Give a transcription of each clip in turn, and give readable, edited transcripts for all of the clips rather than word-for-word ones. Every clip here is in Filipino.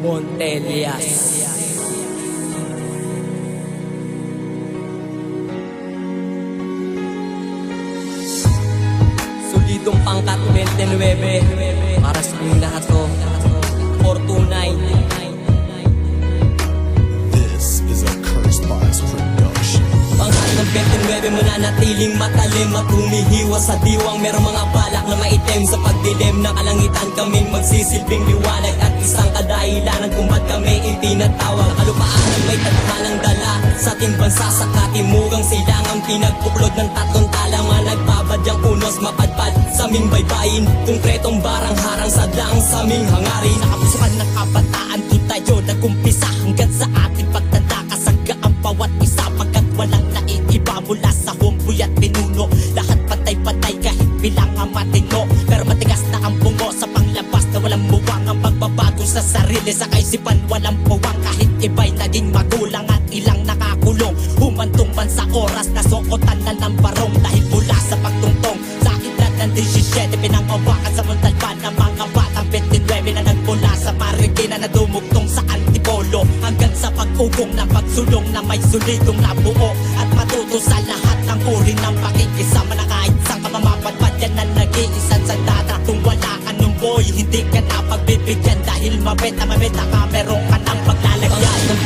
Montelias. Solidong pangkat 29 para sa inyong lahat ko. 429. This is a Cursed Vibes production. Pangkat ng 29 mananatiling matalim at humihiwa sa diwang. Merong mga balak na maitim sa pagdilim ng kalangitan. Kaming magsisilbing liwanag at isang kadahilanan kung ba't kami itinatawag. Kalupaan ang may tadhanang dala sa ating bansa sa katimugang silangang pinagpuklod ng tatlong talaman. Nagbabadyang unos mapadpad sa aming baybayin. Konkretong barang harang sadlang sa aming hangarin. Nakapusukan ng kabataan, doon tayo nag-umpisa hanggang sa ating pagtanda. Kasaga ang bawat isa pagkat walang naiiba mula sa humboy at pinuno. Lahat patay-patay kahit bilang ang matino, pero matigas na ang bungo sa panglabas na walang muwang. Ang pagbabago sa sarili sa kaisipan walang puwang. Kahit iba'y naging magulang at ilang nakakulong, humantong man sa oras na suotan na ng barong. Dahil mula sa pagtungtong sa edad ng 17, pinangawakan sa Montalban ng mga batang 29 na nagmula sa Marikina na dumugtong sa Antipolo, hanggang sa pag-ugong ng pagsulong na may sulitong nabuo. At matuto sa lahat ng uri ng pakikisama na kahit saan ka mamapadpad, yan ang nag-iisang sandata. Kung wala ka nung boy, hindi ka na pagbibigyan dahil mabenta ka, meron ka ng paglalagyan. Ng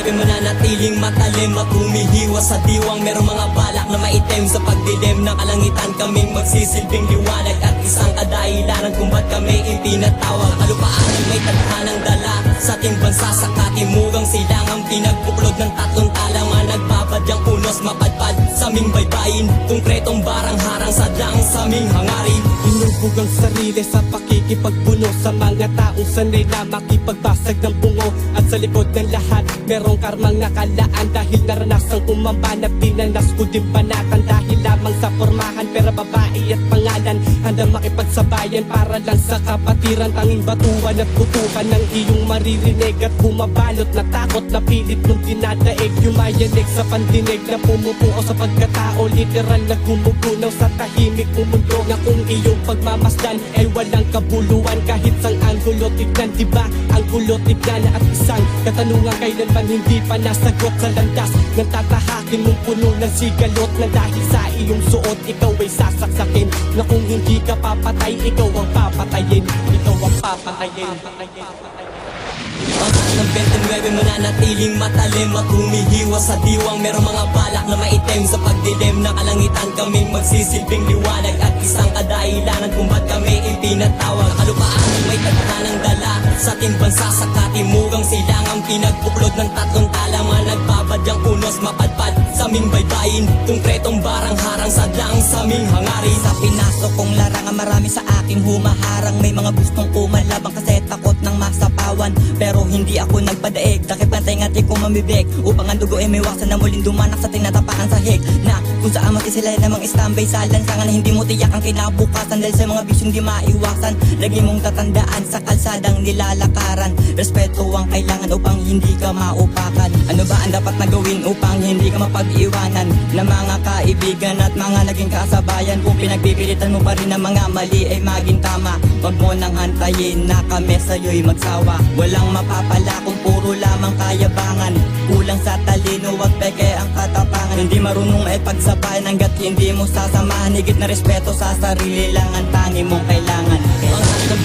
29 mananatiling matalim at humihiwa sa diwang. Merong mga balak na maitim sa pagdilim ng kalangitan. Kaming magsisilbing liwanag at isang kadahilanan kung ba't kami itinatawag. Kalupaan ang may tadhanang dala sa ating bansa sa katimugang silangang pinagpuklod ng tatlong talaman. Nagbabadyang unos mapadpad sa aming baybayin. Konkretong barang harang sadlang sa aming hangarin. Inubog ang sarili sa pakikipagbuno sa mga taong sanay na makipagbasag ng bungo. At sa likod ng lahat, merong karmang nakalaan. Dahil naranasang kumamban at dinanas ko din banatan. Dahil lamang sa formahan, pera, babae at pangalan. Handang makipagsabayan para lang sa kapatiran. Tanging batuan at butukan ng iyong maririnig. At bumabalot na takot na pilit nung dinadaig. Yumayanig sa pandinig na pumupuo sa pagkatao. Literal na gumugunaw sa tahimik mundo. Na kung iyong pagmamasdan ay walang kabuluhan. Kahit sang anggulo tignan, diba? Ang gulo tignan at isang katanungan kailanman hindi pa nasagot sa landas. Nang tatahakin mong puno ng sigalot. Na dahil sa iyong suot ikaw ay sasaksakin. Na kung hindi ka papatay, ikaw ang papatayin. Ikaw ang papatayin. Pangkat ng 29 mananatiling matalim at humihiwa sa diwang. Merong mga balak na maitim sa pagdilim ng kalangitan. Kaming magsisilbing liwanag at isang kadahilanan kung ba't kami itinatawag. Kalupaan ang may tadhanang dala sa ating bansa sa katimugang silangang pinagpuklod ng tatlong talaman. Nagbabadyang unos mapadpad sa aming baybayin. Konkretong barang harang sadlang sa aming hangarin. Sa pinasok kong larangan, marami sa aking humaharang. May mga gustong kumalabang kasi takot ng masapawan. Pero hindi ako nagpadaig, takip ng tenga-tik ko mamibig. Upang ang dugo ay may waksan na muling dumanak sa tinatapakan sahig. Na kung saan mati sila namang istambay sa lansangan. Na hindi mo tiyak ang kinabukasan dahil sa mga bisyo hindi maiwasan. Lagi mong tatandaan sa kalsadang nilalakaran. Respeto ang kailangan upang hindi ka maupakan. Ano ba ang dapat na gawin upang hindi ka mapag-iwanan ng mga kaibigan at mga naging kasabayan? Kung pinagpipilitan mo pa rin ang mga mali ay maging tama, wag mo nang hantayin na kami sa'yo'y magsawa. Walang mapapala kung puro lamang kayabangan. Kulang sa talino, wag peke ang katapangan. Hindi marunong ay pagsabayan hanggat hindi mo sasamahan. Higit na respeto sa sarili lang ang tangi mong kailangan. Pangkat ng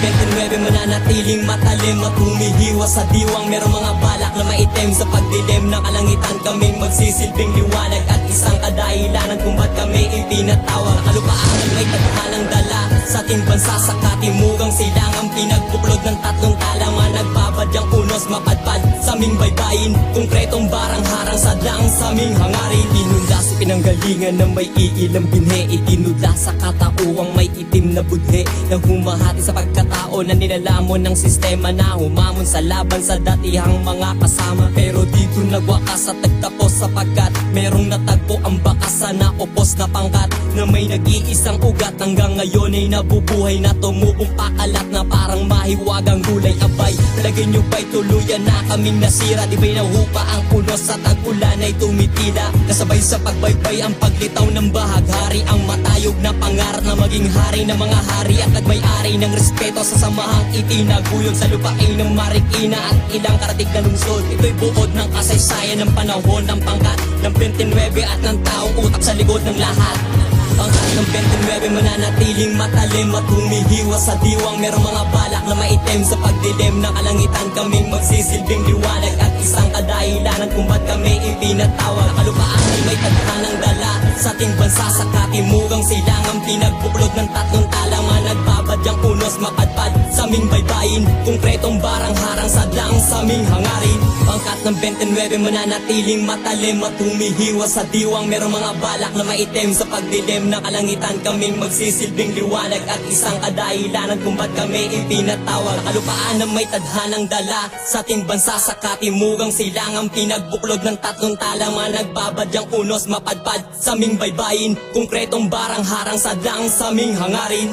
29 mananatiling matalim at humihiwa sa diwang. Merong mga balak na maitim sa pagdilim ng kalangitan. Kaming magsisilbing liwanag at isang kadahilanan kung ba't kami itinatawag. Kalupaan ang may tadhanang dala sa ating bansa sa katimugang silangang pinagpuklod ng tatlong talaman. Nagbabadyang unos mapadpad sa aming baybayin. Konkretong barang harang sadlang sa aming hangarin. Tinula sa pinanggalingan na may iilang binhe. Itinula sa katauwang may itim na budhe. Na humahati sa pagkatao na nilalamon ng sistema. Na humamon sa laban sa datihang mga kasama. Pero dito nagwakas at nagtapos sapagkat merong natagpo ang bakas sa naupos na pangkat. Na may nag-iisang ugat hanggang ngayon ay nabubuhay na tumubong pakalat na parang mahiwagang gulay. Abay, lagay nyo ba'y tuluyan na kaming nasira? Di ba'y nahupa ang unos sa tag-ulan ay tumitila? Kasabay sa pagbaybay ang paglitaw ng bahaghari. Ang matayog na pangarap na maging hari ng mga hari at nagmay-ari ng respeto sa samahang itinaguyod sa lupain ng Marikina at ilang karatig na lungsod. Ito'y buod ng kasaysayan ng panahon ng pangkat ng 29 at ng taong utak sa likod ng lahat. Pangkat ng 29 mananatiling matalim at humihiwas sa diwang merong mga balak na maitim sa pagdilim ng kalangitan. Kaming magsisilbing liwanag at isang kadahilanan kung ba't kami ipinatawag. Kalupaan ay may tadhanang dala sa ating bansa sa katimugang silangang pinagbuklod ng tatlong talaman. Nagbabadyang unos mapadpad sa aming baybayin, konkretong barang harang sadlang sa aming hangarin. Pangkat ng 29 mananatiling matalim at humihiwas sa diwang merong mga balak na maitim sa pagdilim ng kalangitan. Kaming magsisilbing liwanag at isang kadahilanan kung ba't kami ipinatawag. Kalupaan na may tadhanang dala sa ating bansa sa katimugang silangang pinagbuklod ng tatlong talaman. Nagbabadyang unos mapadpad sa aming baybayin, konkretong barang harang sadlang sa aming hangarin.